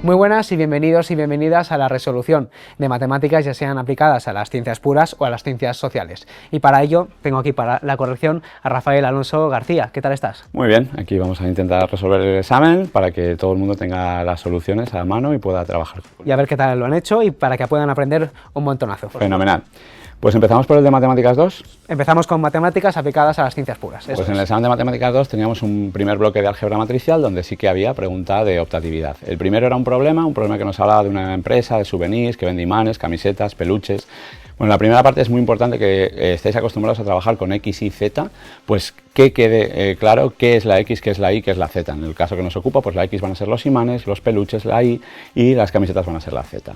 Muy buenas y bienvenidos y bienvenidas a la resolución de matemáticas, ya sean aplicadas a las ciencias puras o a las ciencias sociales. Y para ello tengo aquí para la corrección a Rafael Alonso García. ¿Qué tal estás? Muy bien, aquí vamos a intentar resolver el examen para que todo el mundo tenga las soluciones a la mano y pueda trabajar. Y a ver qué tal lo han hecho y para que puedan aprender un montonazo. Fenomenal. Pues empezamos por el de Matemáticas 2. Empezamos con matemáticas aplicadas a las ciencias puras. Pues en el examen de Matemáticas 2 teníamos un primer bloque de álgebra matricial donde sí que había pregunta de optatividad. El primero era un problema que nos hablaba de una empresa de souvenirs que vende imanes, camisetas, peluches. Bueno, la primera parte es muy importante que estéis acostumbrados a trabajar con X y Z, pues que quede claro qué es la X, qué es la Y, qué es la Z. En el caso que nos ocupa, pues la X van a ser los imanes, los peluches, la Y, y las camisetas van a ser la Z.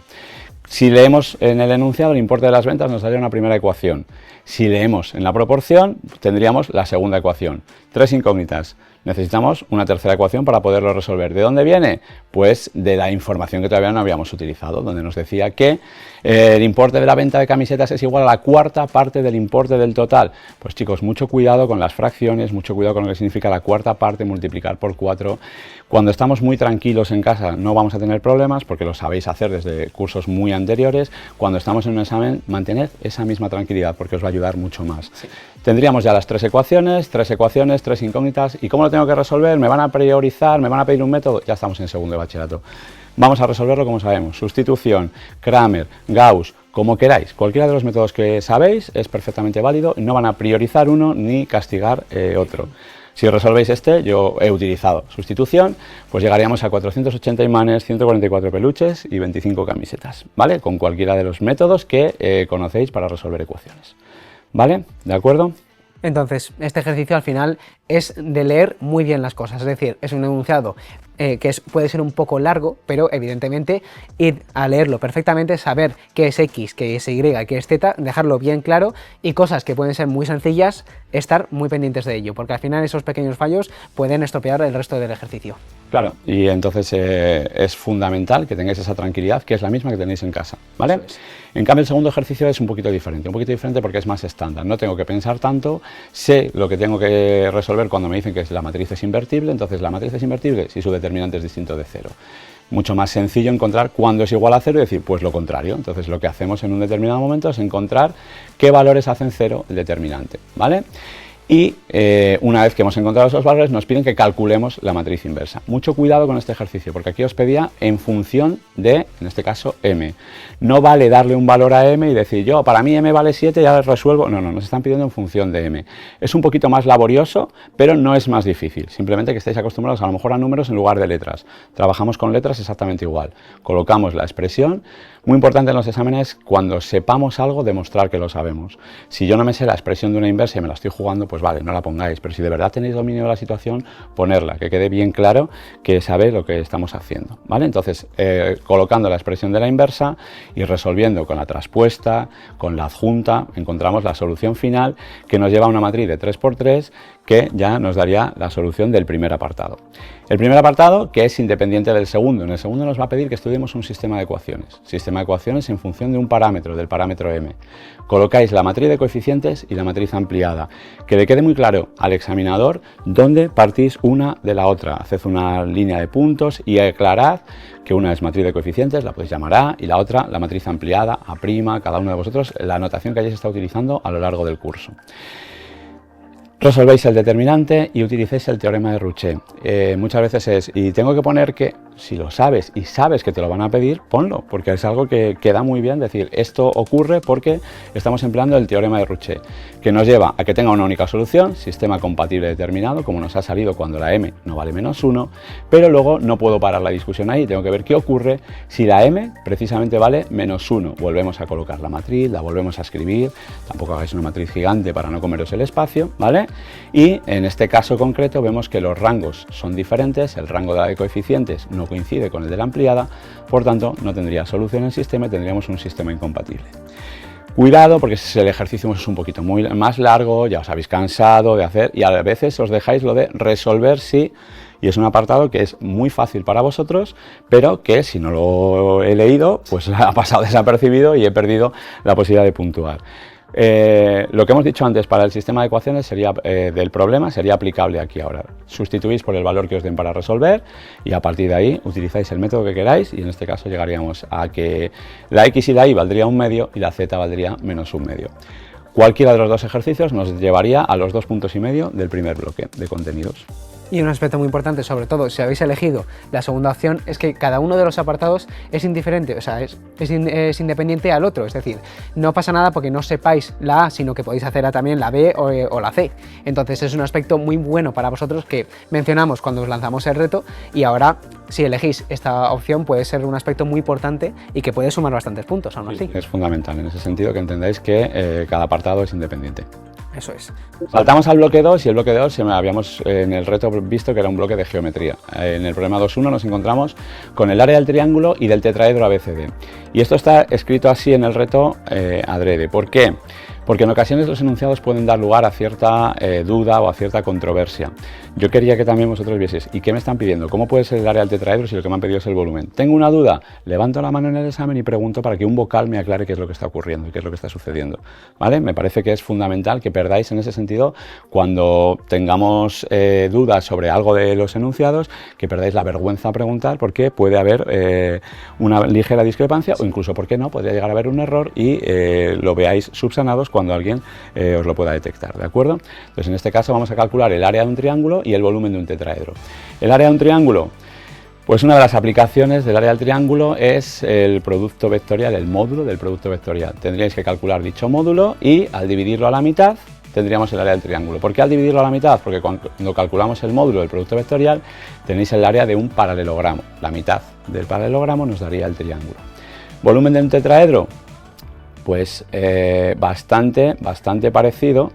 Si leemos en el enunciado el importe de las ventas, nos daría una primera ecuación. Si leemos en la proporción, tendríamos la segunda ecuación. Tres incógnitas. Necesitamos una tercera ecuación para poderlo resolver. ¿De dónde viene? Pues de la información que todavía no habíamos utilizado, donde nos decía que el importe de la venta de camisetas es igual a la cuarta parte del importe del total. Pues chicos, mucho cuidado con las fracciones, mucho cuidado con lo que significa la cuarta parte, multiplicar por 4. Cuando estamos muy tranquilos en casa no vamos a tener problemas porque lo sabéis hacer desde cursos muy anteriores. Cuando estamos en un examen, mantened esa misma tranquilidad porque os va a ayudar mucho más. Sí. Tendríamos ya las tres ecuaciones, tres incógnitas. ¿Y cómo lo tengo que resolver? ¿Me van a priorizar? ¿Me van a pedir un método? Ya estamos en segundo de bachillerato. Vamos a resolverlo como sabemos. Sustitución, Kramer, Gauss, como queráis. Cualquiera de los métodos que sabéis es perfectamente válido. No van a priorizar uno ni castigar otro. Si resolvéis este, yo he utilizado sustitución, pues llegaríamos a 480 imanes, 144 peluches y 25 camisetas, ¿vale? Con cualquiera de los métodos que conocéis para resolver ecuaciones, ¿vale? ¿De acuerdo? Entonces, este ejercicio al final es de leer muy bien las cosas, es decir, es un enunciado que puede ser un poco largo, pero evidentemente ir a leerlo perfectamente, saber qué es X, qué es Y, qué es Z, dejarlo bien claro y cosas que pueden ser muy sencillas, estar muy pendientes de ello, porque al final esos pequeños fallos pueden estropear el resto del ejercicio. Claro, y entonces es fundamental que tengáis esa tranquilidad, que es la misma que tenéis en casa, ¿vale? Eso es. En cambio, el segundo ejercicio es un poquito diferente porque es más estándar, no tengo que pensar tanto, sé lo que tengo que resolver cuando me dicen que la matriz es invertible, entonces la matriz es invertible si su determinante es distinto de 0. Mucho más sencillo encontrar cuándo es igual a 0 y decir, pues lo contrario. Entonces lo que hacemos en un determinado momento es encontrar qué valores hacen 0 el determinante, ¿vale? Y una vez que hemos encontrado esos valores nos piden que calculemos la matriz inversa. Mucho cuidado con este ejercicio porque aquí os pedía en función de, en este caso, m. No vale darle un valor a m y decir yo, para mí m vale 7, ya resuelvo. No, nos están pidiendo en función de m. Es un poquito más laborioso, pero no es más difícil. Simplemente que estéis acostumbrados a lo mejor a números en lugar de letras. Trabajamos con letras exactamente igual. Colocamos la expresión. Muy importante en los exámenes, cuando sepamos algo, demostrar que lo sabemos. Si yo no me sé la expresión de una inversa y me la estoy jugando, pues vale, no la pongáis. Pero si de verdad tenéis dominio de la situación, ponerla, que quede bien claro que sabéis lo que estamos haciendo, ¿vale? Entonces, colocando la expresión de la inversa y resolviendo con la traspuesta, con la adjunta, encontramos la solución final que nos lleva a una matriz de 3×3 que ya nos daría la solución del primer apartado. El primer apartado, que es independiente del segundo. En el segundo nos va a pedir que estudiemos un sistema de ecuaciones. Sistema de ecuaciones en función de un parámetro, del parámetro m. Colocáis la matriz de coeficientes y la matriz ampliada. Que le quede muy claro al examinador dónde partís una de la otra. Haced una línea de puntos y aclarad que una es matriz de coeficientes, la podéis llamar A, y la otra la matriz ampliada, A', cada uno de vosotros, la anotación que hayáis estado utilizando a lo largo del curso. Resolvéis el determinante y utilicéis el teorema de Rouchet. Muchas veces es, y tengo que poner que, si lo sabes y sabes que te lo van a pedir, ponlo, porque es algo que queda muy bien decir, esto ocurre porque estamos empleando el teorema de Rouchet, que nos lleva a que tenga una única solución, sistema compatible determinado, como nos ha salido cuando la m no vale -1, pero luego no puedo parar la discusión ahí, tengo que ver qué ocurre si la m precisamente vale -1. Volvemos a colocar la matriz, la volvemos a escribir, tampoco hagáis una matriz gigante para no comeros el espacio, ¿vale? Y en este caso concreto vemos que los rangos son diferentes, el rango de la de coeficientes no coincide con el de la ampliada, por tanto no tendría solución el sistema y tendríamos un sistema incompatible. Cuidado porque el ejercicio es un poquito más largo, ya os habéis cansado de hacer y a veces os dejáis lo de resolver si, y es un apartado que es muy fácil para vosotros, pero que si no lo he leído, pues ha pasado desapercibido y he perdido la posibilidad de puntuar. Lo que hemos dicho antes para el sistema de ecuaciones sería, del problema sería aplicable aquí ahora. Sustituís por el valor que os den para resolver y a partir de ahí utilizáis el método que queráis y en este caso llegaríamos a que la x y la y valdría 1/2 y la z valdría menos 1/2. Cualquiera de los dos ejercicios nos llevaría a los 2,5 puntos del primer bloque de contenidos. Y un aspecto muy importante, sobre todo si habéis elegido la segunda opción, es que cada uno de los apartados es indiferente, o sea, es independiente al otro, es decir, no pasa nada porque no sepáis la A, sino que podéis hacer también la B o la C. Entonces es un aspecto muy bueno para vosotros que mencionamos cuando os lanzamos el reto y ahora, si elegís esta opción, puede ser un aspecto muy importante y que puede sumar bastantes puntos, aún así. Sí, es fundamental en ese sentido que entendáis que cada apartado es independiente. Eso es. Saltamos al bloque 2 y el bloque 2 habíamos en el reto visto que era un bloque de geometría. En el problema 2.1 nos encontramos con el área del triángulo y del tetraedro ABCD. Y esto está escrito así en el reto adrede. ¿Por qué? Porque en ocasiones los enunciados pueden dar lugar a cierta duda o a cierta controversia. Yo quería que también vosotros vieseis, ¿y qué me están pidiendo? ¿Cómo puede ser el área del tetraedro si lo que me han pedido es el volumen? Tengo una duda, levanto la mano en el examen y pregunto para que un vocal me aclare qué es lo que está ocurriendo y qué es lo que está sucediendo. ¿Vale? Me parece que es fundamental que perdáis en ese sentido cuando tengamos dudas sobre algo de los enunciados, que perdáis la vergüenza a preguntar porque puede haber una ligera discrepancia o incluso, ¿por qué no? Podría llegar a haber un error y lo veáis subsanados cuando alguien os lo pueda detectar, ¿de acuerdo? Entonces en este caso vamos a calcular el área de un triángulo y el volumen de un tetraedro. El área de un triángulo, pues una de las aplicaciones del área del triángulo es el producto vectorial, el módulo del producto vectorial. Tendríais que calcular dicho módulo y al dividirlo a la mitad tendríamos el área del triángulo. ¿Por qué al dividirlo a la mitad? Porque cuando calculamos el módulo del producto vectorial tenéis el área de un paralelogramo. La mitad del paralelogramo nos daría el triángulo. ¿Volumen de un tetraedro? Pues bastante parecido,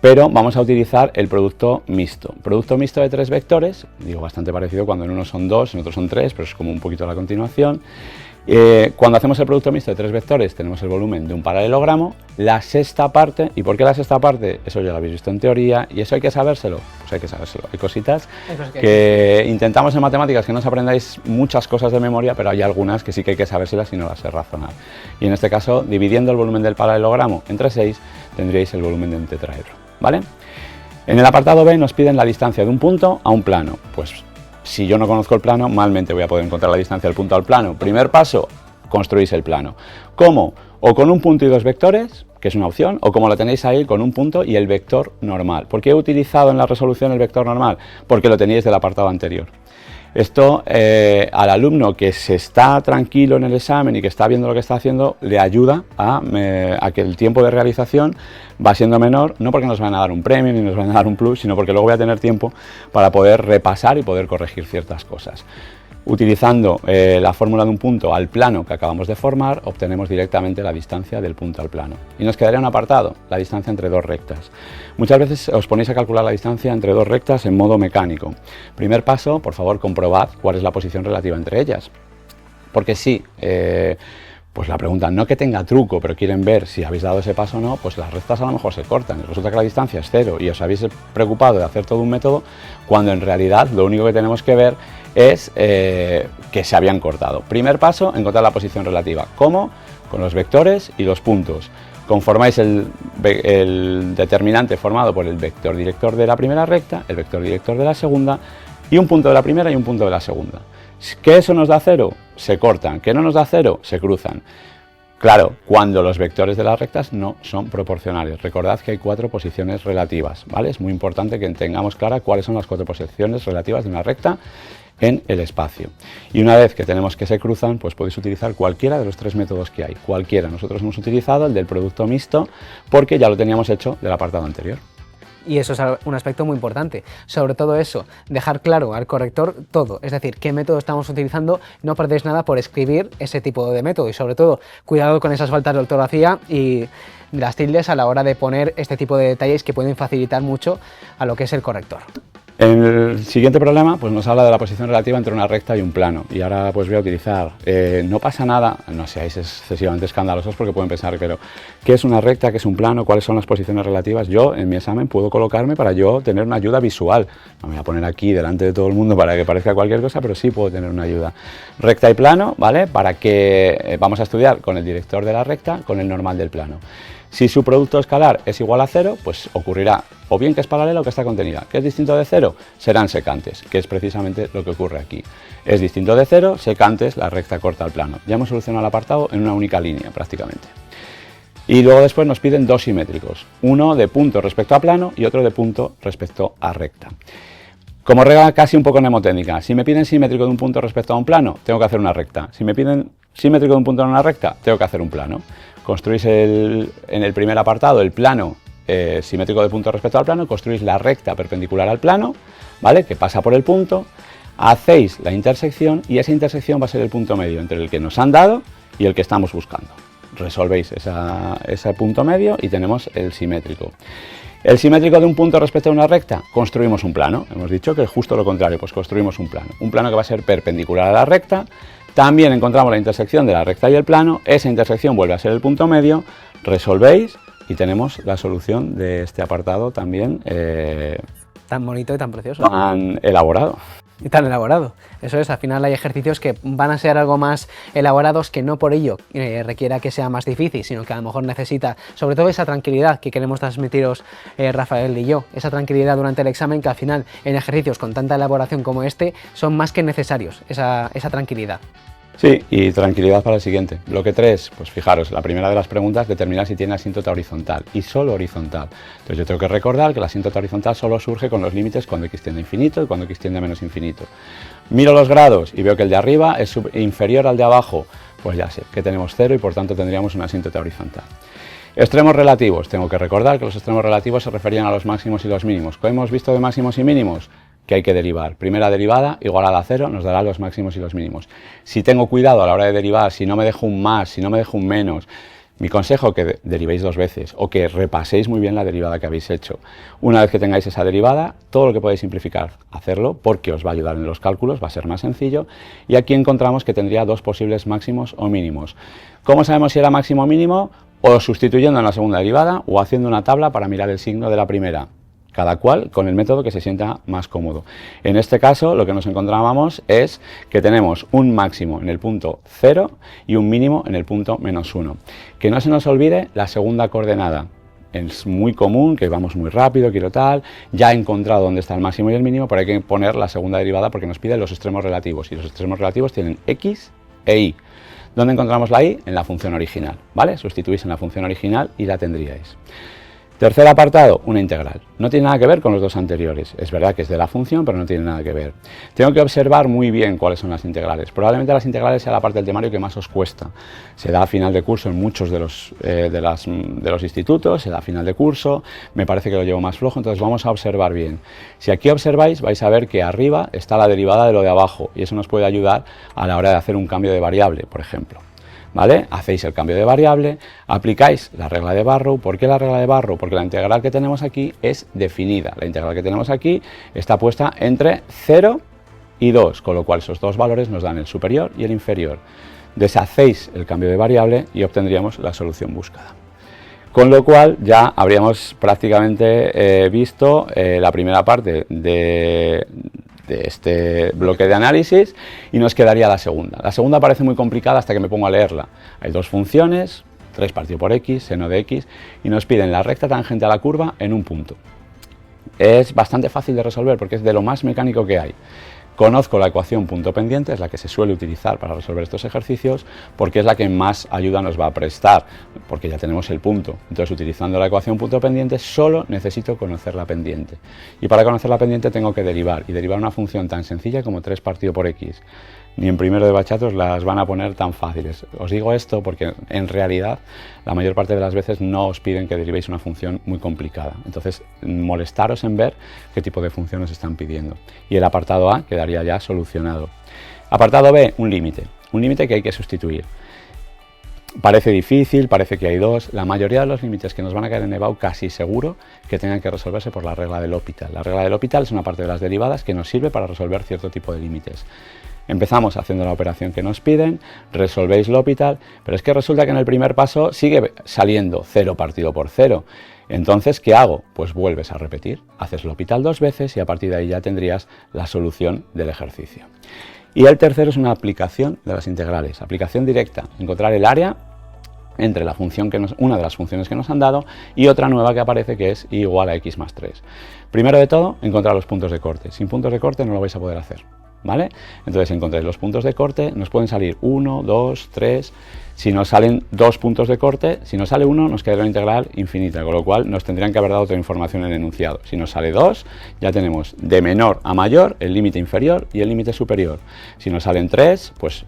pero vamos a utilizar el producto mixto. Producto mixto de 3 vectores, digo bastante parecido cuando en uno son 2, en otro son 3, pero es como un poquito la continuación. Cuando hacemos el producto mixto de 3 vectores tenemos el volumen de un paralelogramo, la sexta parte. ¿Y por qué la sexta parte? Eso ya lo habéis visto en teoría y eso hay que sabérselo. Pues hay que sabérselo. Hay cositas que intentamos en matemáticas que no os aprendáis muchas cosas de memoria, pero hay algunas que sí que hay que sabérselas y no las sé razonar. Y en este caso, dividiendo el volumen del paralelogramo entre 6, tendríais el volumen de un tetraedro, ¿vale? En el apartado B nos piden la distancia de un punto a un plano. Pues si yo no conozco el plano, malmente voy a poder encontrar la distancia del punto al plano. Primer paso, construís el plano. ¿Cómo? O con un punto y 2 vectores, que es una opción, o como lo tenéis ahí, con un punto y el vector normal. ¿Por qué he utilizado en la resolución el vector normal? Porque lo teníais del apartado anterior. Esto al alumno que se está tranquilo en el examen y que está viendo lo que está haciendo, le ayuda a que el tiempo de realización va siendo menor, no porque nos van a dar un premio ni nos van a dar un plus, sino porque luego voy a tener tiempo para poder repasar y poder corregir ciertas cosas. Utilizando la fórmula de un punto al plano que acabamos de formar, obtenemos directamente la distancia del punto al plano. Y nos quedaría un apartado, la distancia entre 2 rectas. Muchas veces os ponéis a calcular la distancia entre 2 rectas en modo mecánico. Primer paso, por favor, comprobad cuál es la posición relativa entre ellas. Porque si pues la pregunta no que tenga truco, pero quieren ver si habéis dado ese paso o no, pues las rectas a lo mejor se cortan. Y resulta que la distancia es 0 y os habéis preocupado de hacer todo un método, cuando en realidad lo único que tenemos que ver es que se habían cortado. Primer paso, encontrar la posición relativa. ¿Cómo? Con los vectores y los puntos. Conformáis el determinante formado por el vector director de la primera recta, el vector director de la segunda y un punto de la primera y un punto de la segunda. ¿Que eso nos da 0? Se cortan. ¿Que no nos da 0? Se cruzan. Claro, cuando los vectores de las rectas no son proporcionales. Recordad que hay 4 posiciones relativas, ¿vale? Es muy importante que tengamos clara cuáles son las 4 posiciones relativas de una recta en el espacio. Y una vez que tenemos que se cruzan, pues podéis utilizar cualquiera de los 3 métodos que hay. Cualquiera. Nosotros hemos utilizado el del producto mixto porque ya lo teníamos hecho del apartado anterior. Y eso es un aspecto muy importante. Sobre todo eso, dejar claro al corrector todo. Es decir, qué método estamos utilizando, no perdéis nada por escribir ese tipo de método. Y sobre todo, cuidado con esas faltas de ortografía y las tildes a la hora de poner este tipo de detalles que pueden facilitar mucho a lo que es el corrector. El siguiente problema pues nos habla de la posición relativa entre una recta y un plano, y ahora pues voy a utilizar, no pasa nada, no seáis excesivamente escandalosos porque pueden pensar, pero ¿qué es una recta, qué es un plano, cuáles son las posiciones relativas? Yo en mi examen puedo colocarme para yo tener una ayuda visual, no me voy a poner aquí delante de todo el mundo para que parezca cualquier cosa, pero sí puedo tener una ayuda. Recta y plano, ¿vale? Para que vamos a estudiar con el director de la recta, con el normal del plano. Si su producto escalar es igual a 0, pues ocurrirá o bien que es paralela o que está contenida. ¿Qué es distinto de 0? Serán secantes, que es precisamente lo que ocurre aquí. Es distinto de 0, secantes, la recta corta al plano. Ya hemos solucionado el apartado en una única línea prácticamente. Y luego después nos piden dos simétricos, uno de punto respecto a plano y otro de punto respecto a recta. Como regla casi un poco mnemotécnica, si me piden simétrico de un punto respecto a un plano, tengo que hacer una recta. Si me piden simétrico de un punto en una recta, tengo que hacer un plano. Construís en el primer apartado el plano simétrico de punto respecto al plano, construís la recta perpendicular al plano, ¿vale? Que pasa por el punto, hacéis la intersección y esa intersección va a ser el punto medio entre el que nos han dado y el que estamos buscando. Resolvéis ese punto medio y tenemos el simétrico. El simétrico de un punto respecto a una recta, construimos un plano. Hemos dicho que es justo lo contrario, pues construimos un plano que va a ser perpendicular a la recta. También encontramos la intersección de la recta y el plano, esa intersección vuelve a ser el punto medio, resolvéis y tenemos la solución de este apartado también tan bonito y tan precioso. Tan elaborado. Y tan elaborado. Eso es, al final hay ejercicios que van a ser algo más elaborados, que no por ello requiera que sea más difícil, sino que a lo mejor necesita, sobre todo esa tranquilidad que queremos transmitiros Rafael y yo, esa tranquilidad durante el examen, que al final en ejercicios con tanta elaboración como este son más que necesarios, esa tranquilidad. Sí, y tranquilidad para el siguiente. Bloque 3, pues fijaros, la primera de las preguntas determina si tiene asíntota horizontal y solo horizontal. Entonces yo tengo que recordar que la asíntota horizontal solo surge con los límites cuando x tiende a infinito y cuando x tiende a menos infinito. Miro los grados y veo que el de arriba es inferior al de abajo, pues ya sé que tenemos 0 y por tanto tendríamos una asíntota horizontal. Extremos relativos, tengo que recordar que los extremos relativos se referían a los máximos y los mínimos. ¿Qué hemos visto de máximos y mínimos? Que hay que derivar. Primera derivada igualada a 0 nos dará los máximos y los mínimos. Si tengo cuidado a la hora de derivar, si no me dejo un más, si no me dejo un menos, mi consejo es que derivéis dos veces o que repaséis muy bien la derivada que habéis hecho. Una vez que tengáis esa derivada, todo lo que podéis simplificar, hacerlo, porque os va a ayudar en los cálculos, va a ser más sencillo. Y aquí encontramos que tendría dos posibles máximos o mínimos. ¿Cómo sabemos si era máximo o mínimo? O sustituyendo en la segunda derivada o haciendo una tabla para mirar el signo de la primera. Cada cual con el método que se sienta más cómodo. En este caso, lo que nos encontrábamos es que tenemos un máximo en el punto 0 y un mínimo en el punto -1. Que no se nos olvide la segunda coordenada. Es muy común que vamos muy rápido, quiero tal, ya he encontrado dónde está el máximo y el mínimo, pero hay que poner la segunda derivada porque nos pide los extremos relativos. Y los extremos relativos tienen x e y. ¿Dónde encontramos la y? En la función original, ¿vale? Sustituís en la función original y la tendríais. Tercer apartado, una integral. No tiene nada que ver con los dos anteriores. Es verdad que es de la función, pero no tiene nada que ver. Tengo que observar muy bien cuáles son las integrales. Probablemente las integrales sea la parte del temario que más os cuesta. Se da a final de curso en muchos de los institutos, se da a final de curso, me parece que lo llevo más flojo, entonces vamos a observar bien. Si aquí observáis, vais a ver que arriba está la derivada de lo de abajo, y eso nos puede ayudar a la hora de hacer un cambio de variable, por ejemplo. ¿Vale? Hacéis el cambio de variable, aplicáis la regla de Barrow. ¿Por qué la regla de Barrow? Porque la integral que tenemos aquí es definida. La integral que tenemos aquí está puesta entre 0 y 2, con lo cual esos dos valores nos dan el superior y el inferior. Deshacéis el cambio de variable y obtendríamos la solución buscada. Con lo cual ya habríamos prácticamente visto la primera parte de este bloque de análisis y nos quedaría la segunda. La segunda parece muy complicada hasta que me pongo a leerla. Hay dos funciones, 3 partido por x, seno de x, y nos piden la recta tangente a la curva en un punto. Es bastante fácil de resolver porque es de lo más mecánico que hay. Conozco la ecuación punto pendiente, es la que se suele utilizar para resolver estos ejercicios, porque es la que más ayuda nos va a prestar, porque ya tenemos el punto. Entonces, utilizando la ecuación punto pendiente, solo necesito conocer la pendiente. Y para conocer la pendiente tengo que derivar, y derivar una función tan sencilla como 3 partido por x. Ni en primero de bachata os las van a poner tan fáciles. Os digo esto porque en realidad la mayor parte de las veces no os piden que derivéis una función muy complicada. Entonces, molestaros en ver qué tipo de función os están pidiendo. Y el apartado A quedaría ya solucionado. Apartado B, un límite que hay que sustituir. Parece difícil, parece que hay dos. La mayoría de los límites que nos van a caer en EBAU casi seguro que tengan que resolverse por la regla del L'Hopital. La regla del L'Hopital es una parte de las derivadas que nos sirve para resolver cierto tipo de límites. Empezamos haciendo la operación que nos piden, resolvéis L'Hopital, pero es que resulta que en el primer paso sigue saliendo 0 partido por 0. Entonces, ¿qué hago? Pues vuelves a repetir, haces L'Hopital 2 veces y a partir de ahí ya tendrías la solución del ejercicio. Y el tercero es una aplicación de las integrales, aplicación directa, encontrar el área entre la función una de las funciones que nos han dado y otra nueva que aparece que es y igual a x más 3. Primero de todo, encontrar los puntos de corte. Sin puntos de corte no lo vais a poder hacer, ¿vale? Entonces encontráis los puntos de corte, nos pueden salir 1, 2, 3, si nos salen 2 puntos de corte, si nos sale 1 nos quedará una integral infinita, con lo cual nos tendrían que haber dado otra información en el enunciado. Si nos sale 2, ya tenemos de menor a mayor el límite inferior y el límite superior. Si nos salen 3, pues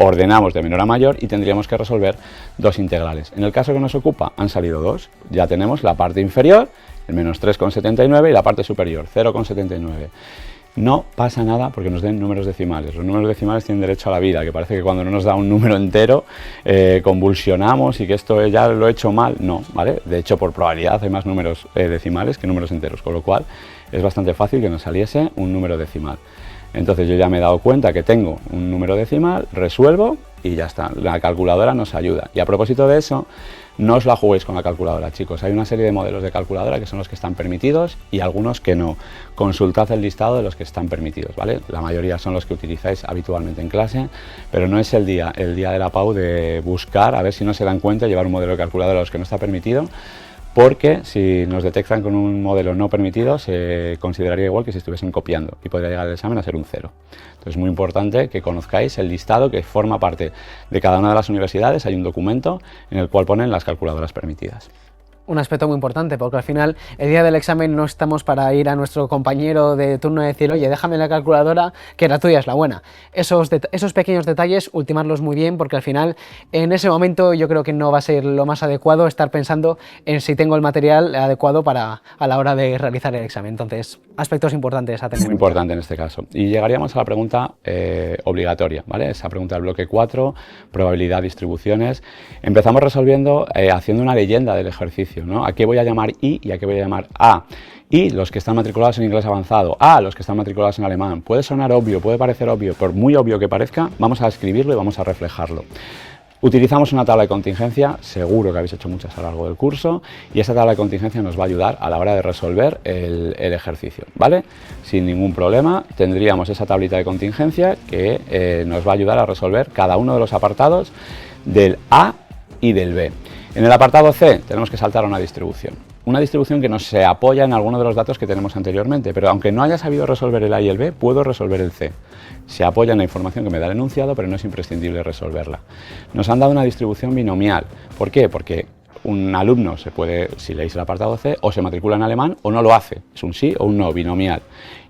ordenamos de menor a mayor y tendríamos que resolver 2 integrales. En el caso que nos ocupa han salido 2, ya tenemos la parte inferior, el menos 3,79 y la parte superior, 0,79. No pasa nada porque nos den números decimales. Los números decimales tienen derecho a la vida, que parece que cuando no nos da un número entero convulsionamos y que esto ya lo he hecho mal. No, ¿vale? De hecho, por probabilidad hay más números decimales que números enteros, con lo cual es bastante fácil que nos saliese un número decimal. Entonces yo ya me he dado cuenta que tengo un número decimal, resuelvo y ya está. La calculadora nos ayuda. Y a propósito de eso, no os la juguéis con la calculadora, chicos. Hay una serie de modelos de calculadora que son los que están permitidos y algunos que no. Consultad el listado de los que están permitidos, ¿vale? La mayoría son los que utilizáis habitualmente en clase, pero no es el día de la PAU de buscar a ver si no se dan cuenta y llevar un modelo de calculadora a los que no está permitido, porque si nos detectan con un modelo no permitido se consideraría igual que si estuviesen copiando y podría llegar el examen a ser un 0. Entonces es muy importante que conozcáis el listado que forma parte de cada una de las universidades. Hay un documento en el cual ponen las calculadoras permitidas. Un aspecto muy importante, porque al final el día del examen no estamos para ir a nuestro compañero de turno y decir, oye, déjame la calculadora, que la tuya es la buena. Esos pequeños detalles, ultimarlos muy bien, porque al final, en ese momento, yo creo que no va a ser lo más adecuado estar pensando en si tengo el material adecuado a la hora de realizar el examen. Entonces, aspectos importantes a tener. Muy importante en este caso. Y llegaríamos a la pregunta obligatoria, ¿vale? Esa pregunta del bloque 4, probabilidad, distribuciones. Empezamos resolviendo haciendo una leyenda del ejercicio, ¿no? ¿A qué voy a llamar I y a qué voy a llamar A? Y los que están matriculados en inglés avanzado, A, los que están matriculados en alemán. Puede sonar obvio, puede parecer obvio, por muy obvio que parezca, vamos a escribirlo y vamos a reflejarlo. Utilizamos una tabla de contingencia, seguro que habéis hecho muchas a lo largo del curso, y esa tabla de contingencia nos va a ayudar a la hora de resolver el ejercicio, ¿vale? Sin ningún problema tendríamos esa tablita de contingencia que nos va a ayudar a resolver cada uno de los apartados del A y del B. En el apartado C tenemos que saltar a una distribución que nos se apoya en alguno de los datos que tenemos anteriormente, pero aunque no haya sabido resolver el A y el B, puedo resolver el C. Se apoya en la información que me da el enunciado, pero no es imprescindible resolverla. Nos han dado una distribución binomial. ¿Por qué? Porque un alumno se puede, si leéis el apartado C, o se matricula en alemán o no lo hace. Es un sí o un no, binomial.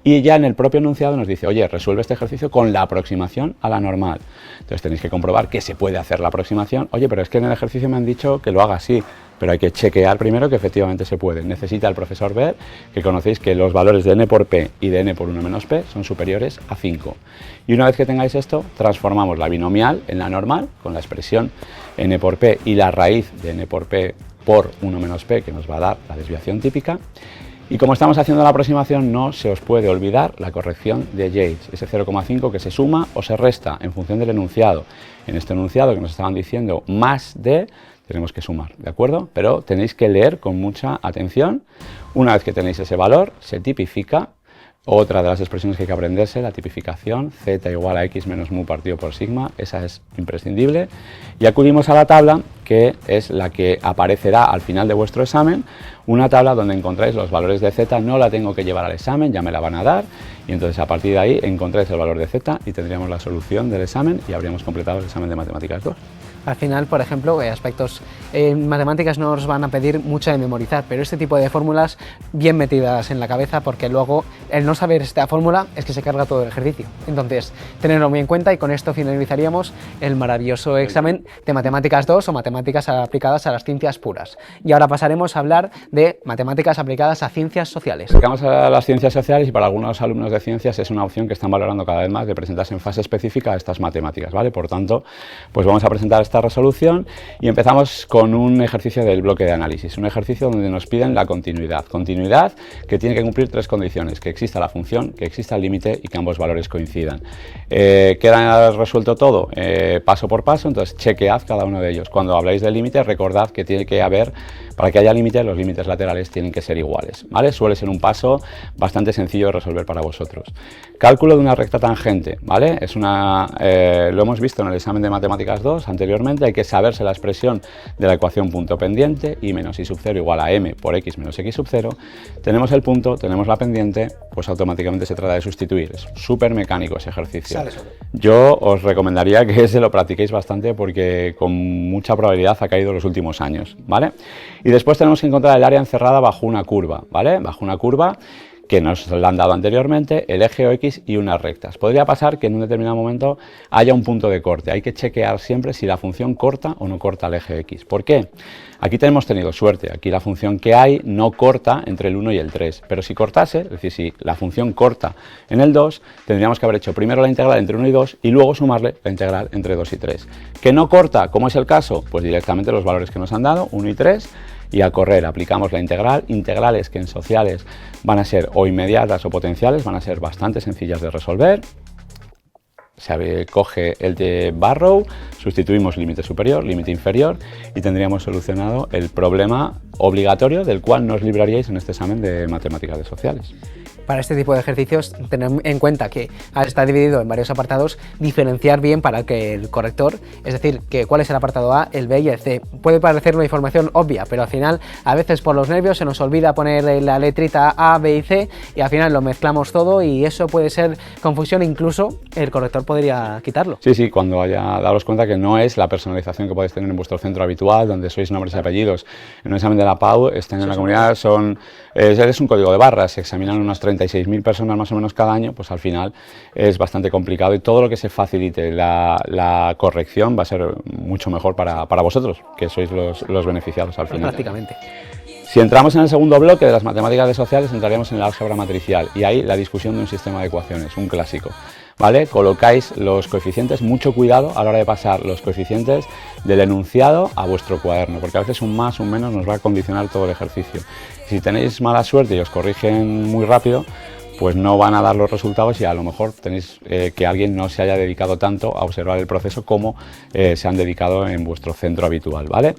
Y ya en el propio enunciado nos dice, oye, resuelve este ejercicio con la aproximación a la normal. Entonces tenéis que comprobar que se puede hacer la aproximación. Oye, pero es que en el ejercicio me han dicho que lo haga así, pero hay que chequear primero que efectivamente se puede. Necesita el profesor ver que conocéis que los valores de n por p y de n por 1 menos p son superiores a 5. Y una vez que tengáis esto, transformamos la binomial en la normal con la expresión n por p y la raíz de n por p por 1 menos p, que nos va a dar la desviación típica. Y como estamos haciendo la aproximación, no se os puede olvidar la corrección de Yates, ese 0,5 que se suma o se resta en función del enunciado. En este enunciado que nos estaban diciendo más de, tenemos que sumar, ¿de acuerdo? Pero tenéis que leer con mucha atención. Una vez que tenéis ese valor, se tipifica. Otra de las expresiones que hay que aprenderse, la tipificación, z igual a x menos mu partido por sigma, esa es imprescindible. Y acudimos a la tabla, que es la que aparecerá al final de vuestro examen, una tabla donde encontráis los valores de z, no la tengo que llevar al examen, ya me la van a dar, y entonces a partir de ahí encontráis el valor de z y tendríamos la solución del examen y habríamos completado el examen de Matemáticas 2. Al final, por ejemplo, aspectos en matemáticas no os van a pedir mucho de memorizar, pero este tipo de fórmulas bien metidas en la cabeza, porque luego el no saber esta fórmula es que se carga todo el ejercicio. Entonces, tenerlo muy en cuenta, y con esto finalizaríamos el maravilloso examen de Matemáticas 2 o Matemáticas aplicadas a las ciencias puras. Y ahora pasaremos a hablar de Matemáticas aplicadas a ciencias sociales. Llegamos a las ciencias sociales y para algunos alumnos de ciencias es una opción que están valorando cada vez más de presentarse en fase específica a estas matemáticas, ¿vale? Por tanto, pues vamos a presentar esta resolución y empezamos con un ejercicio del bloque de análisis, un ejercicio donde nos piden la continuidad que tiene que cumplir tres condiciones: que exista la función, que exista el límite y que ambos valores coincidan. ¿Queda resuelto todo? Paso por paso, entonces chequead cada uno de ellos. Cuando habláis del límite, recordad que tiene que haber, para que haya límite, los límites laterales tienen que ser iguales, ¿vale? Suele ser un paso bastante sencillo de resolver para vosotros. Cálculo de una recta tangente, ¿vale? Lo hemos visto en el examen de Matemáticas 2 anteriormente. Hay que saberse la expresión de la ecuación punto pendiente, y menos y sub 0 igual a m por x menos x sub 0. Tenemos el punto, tenemos la pendiente, pues automáticamente se trata de sustituir. Es súper mecánico ese ejercicio. Yo os recomendaría que se lo practiquéis bastante porque con mucha probabilidad ha caído en los últimos años, ¿vale? Y después tenemos que encontrar el área encerrada bajo una curva, ¿vale? Bajo una curva que nos la han dado anteriormente, el eje OX y unas rectas. Podría pasar que en un determinado momento haya un punto de corte. Hay que chequear siempre si la función corta o no corta el eje X. ¿Por qué? Aquí hemos tenido suerte. Aquí la función que hay no corta entre el 1 y el 3. Pero si cortase, es decir, si la función corta en el 2, tendríamos que haber hecho primero la integral entre 1 y 2 y luego sumarle la integral entre 2 y 3. ¿Que no corta, como es el caso? Pues directamente los valores que nos han dado, 1 y 3, y a correr aplicamos la integral. Integrales que en sociales van a ser o inmediatas o potenciales, van a ser bastante sencillas de resolver. Se coge el de Barrow, sustituimos límite superior, límite inferior y tendríamos solucionado el problema obligatorio del cual nos libraríais en este examen de Matemáticas de Sociales. Para este tipo de ejercicios, tener en cuenta que al estar dividido en varios apartados, diferenciar bien para que el corrector, es decir, que cuál es el apartado A, el B y el C. Puede parecer una información obvia, pero al final, a veces por los nervios se nos olvida poner la letrita A, B y C y al final lo mezclamos todo y eso puede ser confusión, incluso el corrector podría quitarlo. Sí, cuando daros cuenta que no es la personalización que podéis tener en vuestro centro habitual, donde sois nombres y apellidos. En un examen de la PAU, están en la comunidad, es un código de barras, se examinan unas 36.000 personas más o menos cada año, pues al final es bastante complicado y todo lo que se facilite la corrección va a ser mucho mejor para vosotros, que sois los beneficiados al final. Prácticamente. Si entramos en el segundo bloque de las matemáticas de sociales, entraríamos en el álgebra matricial y ahí la discusión de un sistema de ecuaciones, un clásico. ¿Vale? Colocáis los coeficientes, mucho cuidado a la hora de pasar los coeficientes del enunciado a vuestro cuaderno, porque a veces un más, un menos nos va a condicionar todo el ejercicio. Si tenéis mala suerte y os corrigen muy rápido, pues no van a dar los resultados y a lo mejor tenéis que alguien no se haya dedicado tanto a observar el proceso como se han dedicado en vuestro centro habitual, ¿vale?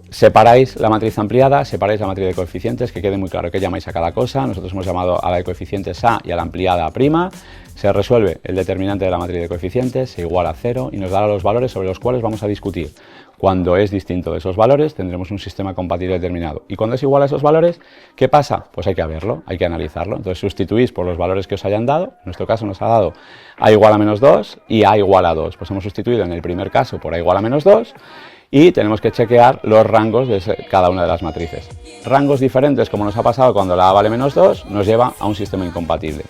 Separáis la matriz ampliada, separáis la matriz de coeficientes, que quede muy claro qué llamáis a cada cosa. Nosotros hemos llamado a la de coeficientes A y a la ampliada A'. Se resuelve el determinante de la matriz de coeficientes, se iguala a 0 y nos dará los valores sobre los cuales vamos a discutir. Cuando es distinto de esos valores, tendremos un sistema compatible determinado. Y cuando es igual a esos valores, ¿qué pasa? Pues hay que verlo, hay que analizarlo. Entonces sustituís por los valores que os hayan dado. En nuestro caso nos ha dado A igual a menos 2 y A igual a 2. Pues hemos sustituido en el primer caso por A igual a menos 2. Y tenemos que chequear los rangos de cada una de las matrices. Rangos diferentes, como nos ha pasado cuando la A vale menos 2, nos lleva a un sistema incompatible.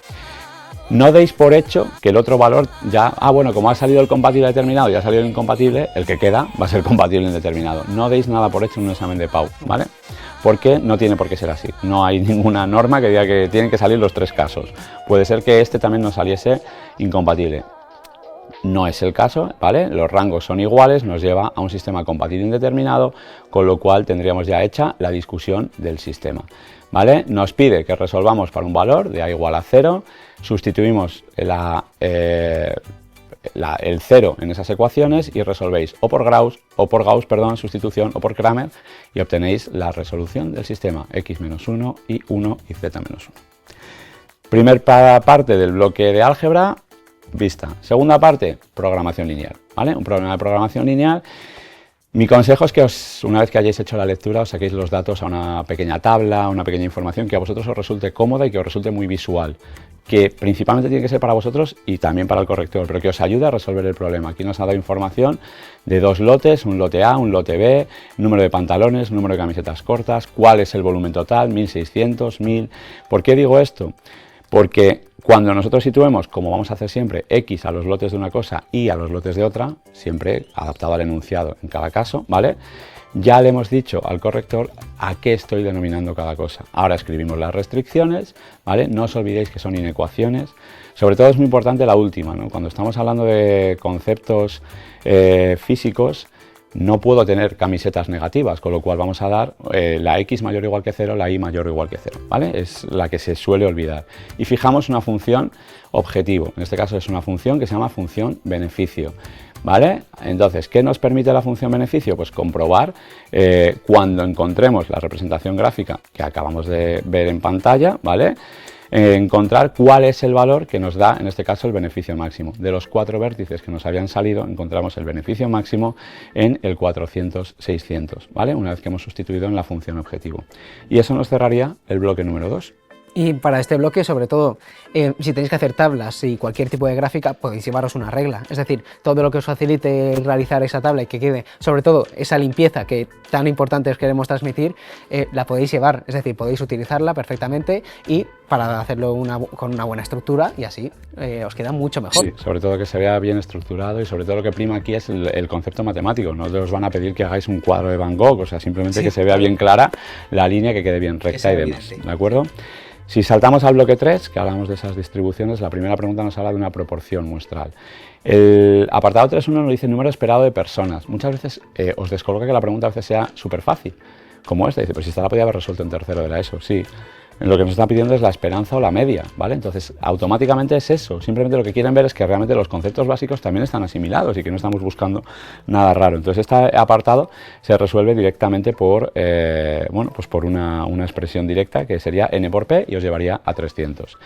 No deis por hecho que el otro valor ya, bueno, como ha salido el compatible determinado y ha salido el incompatible, el que queda va a ser compatible indeterminado. No deis nada por hecho en un examen de PAU, ¿vale? Porque no tiene por qué ser así. No hay ninguna norma que diga que tienen que salir los tres casos. Puede ser que este también nos saliese incompatible. No es el caso, ¿vale? Los rangos son iguales, nos lleva a un sistema compatible indeterminado, con lo cual tendríamos ya hecha la discusión del sistema, ¿vale? Nos pide que resolvamos para un valor de A igual a 0, sustituimos el 0 en esas ecuaciones y resolvéis o por Gauss, sustitución, o por Cramer y obtenéis la resolución del sistema x-1 y 1 y z-1. Primer parte del bloque de álgebra vista. Segunda parte, programación lineal, ¿vale? Un problema de programación lineal. Mi consejo es que una vez que hayáis hecho la lectura, os saquéis los datos a una pequeña tabla, una pequeña información que a vosotros os resulte cómoda y que os resulte muy visual, que principalmente tiene que ser para vosotros y también para el corrector, pero que os ayude a resolver el problema. Aquí nos ha dado información de dos lotes, un lote A, un lote B, número de pantalones, número de camisetas cortas, cuál es el volumen total, 1600, 1000. ¿Por qué digo esto? Porque cuando nosotros situemos, como vamos a hacer siempre, X a los lotes de una cosa y a los lotes de otra, siempre adaptado al enunciado en cada caso, ¿vale? Ya le hemos dicho al corrector a qué estoy denominando cada cosa. Ahora escribimos las restricciones, ¿vale? No os olvidéis que son inecuaciones. Sobre todo es muy importante la última, ¿no? Cuando estamos hablando de conceptos físicos, no puedo tener camisetas negativas, con lo cual vamos a dar la X mayor o igual que 0, la Y mayor o igual que 0, ¿vale? Es la que se suele olvidar. Y fijamos una función objetivo, en este caso es una función que se llama función beneficio, ¿vale? Entonces, ¿qué nos permite la función beneficio? Pues comprobar cuando encontremos la representación gráfica que acabamos de ver en pantalla, ¿vale? Encontrar cuál es el valor que nos da, en este caso, el beneficio máximo. De los 4 vértices que nos habían salido, encontramos el beneficio máximo en el 400-600, ¿vale? Una vez que hemos sustituido en la función objetivo. Y eso nos cerraría el bloque número 2. Y para este bloque, sobre todo, si tenéis que hacer tablas y cualquier tipo de gráfica, podéis llevaros una regla. Es decir, todo lo que os facilite realizar esa tabla y que quede, sobre todo, esa limpieza que tan importante os queremos transmitir, la podéis llevar. Es decir, podéis utilizarla perfectamente y para hacerlo con una buena estructura y así os queda mucho mejor. Sí, sobre todo que se vea bien estructurado y sobre todo lo que prima aquí es el concepto matemático. No os van a pedir que hagáis un cuadro de Van Gogh, o sea, simplemente que se vea bien clara la línea, que quede bien recta y demás, ¿de acuerdo? Si saltamos al bloque 3, que hablamos de esas distribuciones, la primera pregunta nos habla de una proporción muestral. El apartado 3.1 nos dice número esperado de personas. Muchas veces os descoloca que la pregunta a veces sea súper fácil, como esta. Dice, pero si esta la podía haber resuelto en tercero de la ESO. Sí, lo que nos está pidiendo es la esperanza o la media, ¿vale? Entonces, automáticamente es eso. Simplemente lo que quieren ver es que realmente los conceptos básicos también están asimilados y que no estamos buscando nada raro. Entonces, este apartado se resuelve directamente por, bueno, pues por una expresión directa que sería n por p y os llevaría a 300.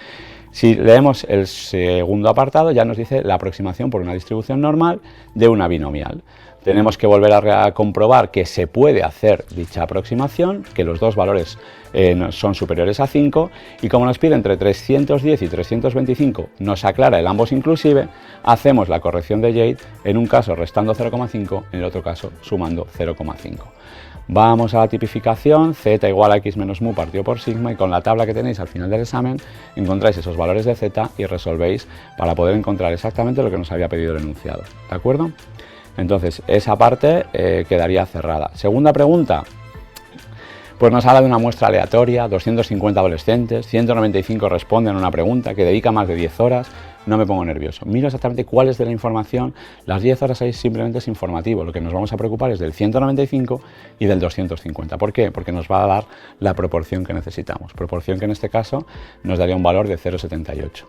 Si leemos el segundo apartado, ya nos dice la aproximación por una distribución normal de una binomial. Tenemos que volver a comprobar que se puede hacer dicha aproximación, que los dos valores son superiores a 5, y como nos pide entre 310 y 325 nos aclara el ambos inclusive, hacemos la corrección de Jade, en un caso restando 0,5, en el otro caso sumando 0,5. Vamos a la tipificación, z igual a x menos mu partido por sigma, y con la tabla que tenéis al final del examen encontráis esos valores de z y resolvéis para poder encontrar exactamente lo que nos había pedido el enunciado, ¿de acuerdo? Entonces, esa parte quedaría cerrada. Segunda pregunta, pues nos habla de una muestra aleatoria, 250 adolescentes, 195 responden a una pregunta que dedica más de 10 horas. No me pongo nervioso. Miro exactamente cuál es de la información. Las 10 horas ahí simplemente es informativo. Lo que nos vamos a preocupar es del 195 y del 250. ¿Por qué? Porque nos va a dar la proporción que necesitamos. Proporción que en este caso nos daría un valor de 0,78.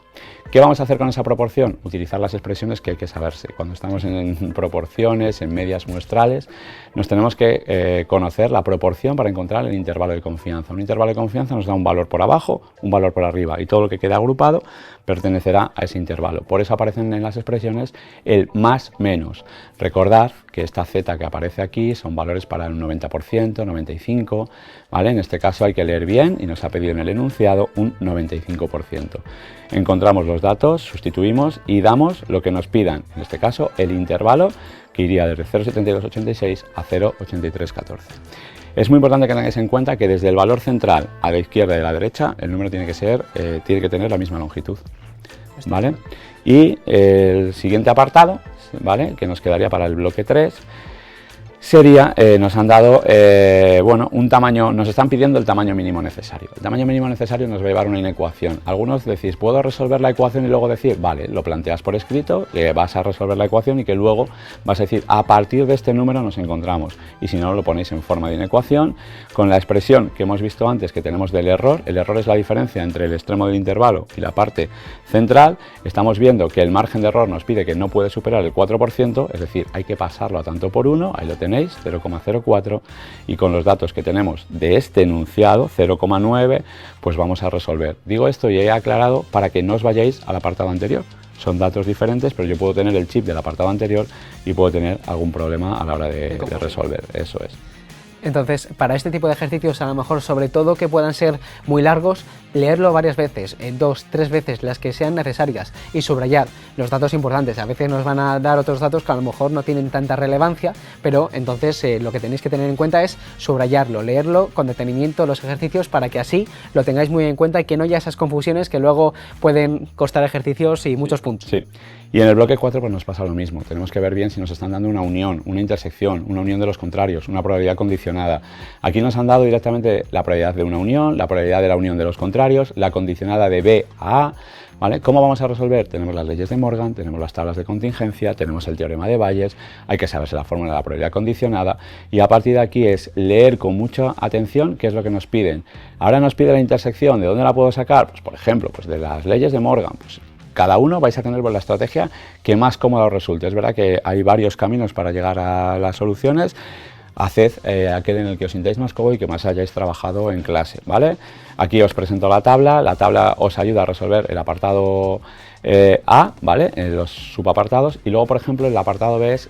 ¿Qué vamos a hacer con esa proporción? Utilizar las expresiones que hay que saberse. Cuando estamos en proporciones, en medias muestrales, nos tenemos que conocer la proporción para encontrar el intervalo de confianza. Un intervalo de confianza nos da un valor por abajo, un valor por arriba, y todo lo que quede agrupado pertenecerá a ese intervalo. Por eso aparecen en las expresiones el más menos. Recordad que esta z que aparece aquí son valores para un 90%, 95%, ¿vale? En este caso hay que leer bien y nos ha pedido en el enunciado un 95%. Encontramos los datos, sustituimos y damos lo que nos pidan, en este caso el intervalo, que iría desde 0,7286 a 0,8314. Es muy importante que tengáis en cuenta que desde el valor central a la izquierda y a la derecha el número tiene que tener la misma longitud, ¿vale? Y el siguiente apartado, ¿vale?, que nos quedaría para el bloque 3, sería, nos han dado, bueno, un tamaño, nos están pidiendo el tamaño mínimo necesario. El tamaño mínimo necesario nos va a llevar a una inecuación. Algunos decís, ¿puedo resolver la ecuación y luego decir? Vale, lo planteas por escrito, vas a resolver la ecuación y que luego vas a decir, a partir de este número nos encontramos. Y si no, lo ponéis en forma de inecuación, con la expresión que hemos visto antes que tenemos del error. El error es la diferencia entre el extremo del intervalo y la parte central. Estamos viendo que el margen de error nos pide que no puede superar el 4%, es decir, hay que pasarlo a tanto por 1, ahí lo tenéis, 0,04, y con los datos que tenemos de este enunciado, 0,9, pues vamos a resolver. Digo esto y he aclarado para que no os vayáis al apartado anterior. Son datos diferentes, pero yo puedo tener el chip del apartado anterior y puedo tener algún problema a la hora de resolver. Eso es. Entonces, para este tipo de ejercicios, a lo mejor, sobre todo que puedan ser muy largos, leerlo varias veces, 2, 3 veces, las que sean necesarias, y subrayar los datos importantes. A veces nos van a dar otros datos que a lo mejor no tienen tanta relevancia, pero entonces lo que tenéis que tener en cuenta es subrayarlo, leerlo con detenimiento los ejercicios, para que así lo tengáis muy en cuenta y que no haya esas confusiones que luego pueden costar ejercicios y muchos puntos. Sí. Y en el bloque 4 pues nos pasa lo mismo, tenemos que ver bien si nos están dando una unión, una intersección, una unión de los contrarios, una probabilidad condicionada. Aquí nos han dado directamente la probabilidad de una unión, la probabilidad de la unión de los contrarios, la condicionada de B a A, ¿vale? ¿Cómo vamos a resolver? Tenemos las leyes de Morgan, tenemos las tablas de contingencia, tenemos el teorema de Bayes, hay que saberse la fórmula de la probabilidad condicionada, y a partir de aquí es leer con mucha atención qué es lo que nos piden. Ahora nos pide la intersección, ¿de dónde la puedo sacar? Pues por ejemplo, pues de las leyes de Morgan. Pues cada uno vais a tener la estrategia que más cómoda os resulte. Es verdad que hay varios caminos para llegar a las soluciones. Haced aquel en el que os sintáis más cómodo y que más hayáis trabajado en clase, ¿vale? Aquí os presento la tabla os ayuda a resolver el apartado A, ¿vale? Los subapartados, y luego, por ejemplo, el apartado B es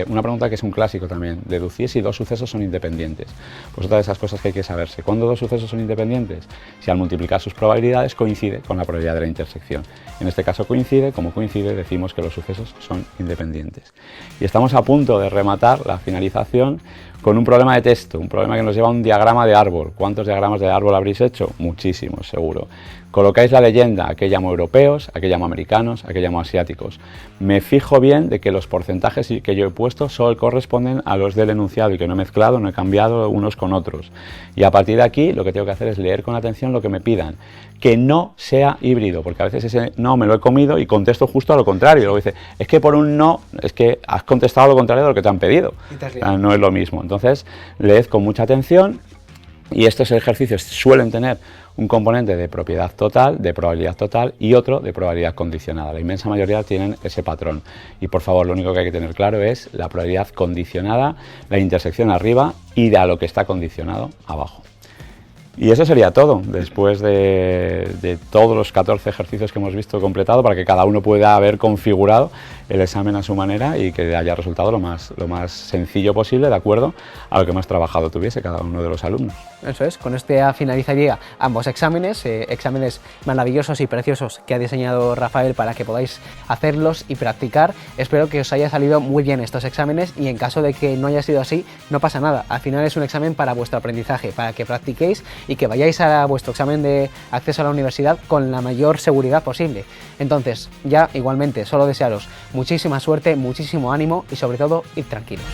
una pregunta que es un clásico también: deducir si dos sucesos son independientes. Pues otra de esas cosas que hay que saberse: ¿cuándo dos sucesos son independientes? Si al multiplicar sus probabilidades coincide con la probabilidad de la intersección. En este caso coincide, como coincide decimos que los sucesos son independientes. Y estamos a punto de rematar la finalización con un problema de texto, un problema que nos lleva a un diagrama de árbol. ¿Cuántos diagramas de árbol habréis hecho? Muchísimos, seguro. Colocáis la leyenda: ¿a qué llamo europeos? ¿A qué llamo americanos? ¿A qué llamo asiáticos? Me fijo bien de que los porcentajes que yo he puesto solo corresponden a los del enunciado y que no he mezclado, no he cambiado unos con otros. Y a partir de aquí lo que tengo que hacer es leer con atención lo que me pidan. Que no sea híbrido, porque a veces ese no me lo he comido y contesto justo a lo contrario. Luego dice, es que por un no, es que has contestado lo contrario de lo que te han pedido. No es lo mismo. Entonces, leed con mucha atención, y estos ejercicios suelen tener un componente de propiedad total, de probabilidad total, y otro de probabilidad condicionada. La inmensa mayoría tienen ese patrón. Y por favor, lo único que hay que tener claro es la probabilidad condicionada, la intersección arriba y de a lo que está condicionado abajo. Y eso sería todo, después de todos los 14 ejercicios que hemos visto completado, para que cada uno pueda haber configurado el examen a su manera y que haya resultado lo más sencillo posible, de acuerdo a lo que más trabajado tuviese cada uno de los alumnos. Eso es, con esto finalizaría ambos exámenes, exámenes maravillosos y preciosos que ha diseñado Rafael para que podáis hacerlos y practicar. Espero que os haya salido muy bien estos exámenes, y en caso de que no haya sido así, no pasa nada. Al final es un examen para vuestro aprendizaje, para que practiquéis y que vayáis a vuestro examen de acceso a la universidad con la mayor seguridad posible. Entonces, ya igualmente, solo desearos muchísima suerte, muchísimo ánimo y sobre todo, id tranquilos.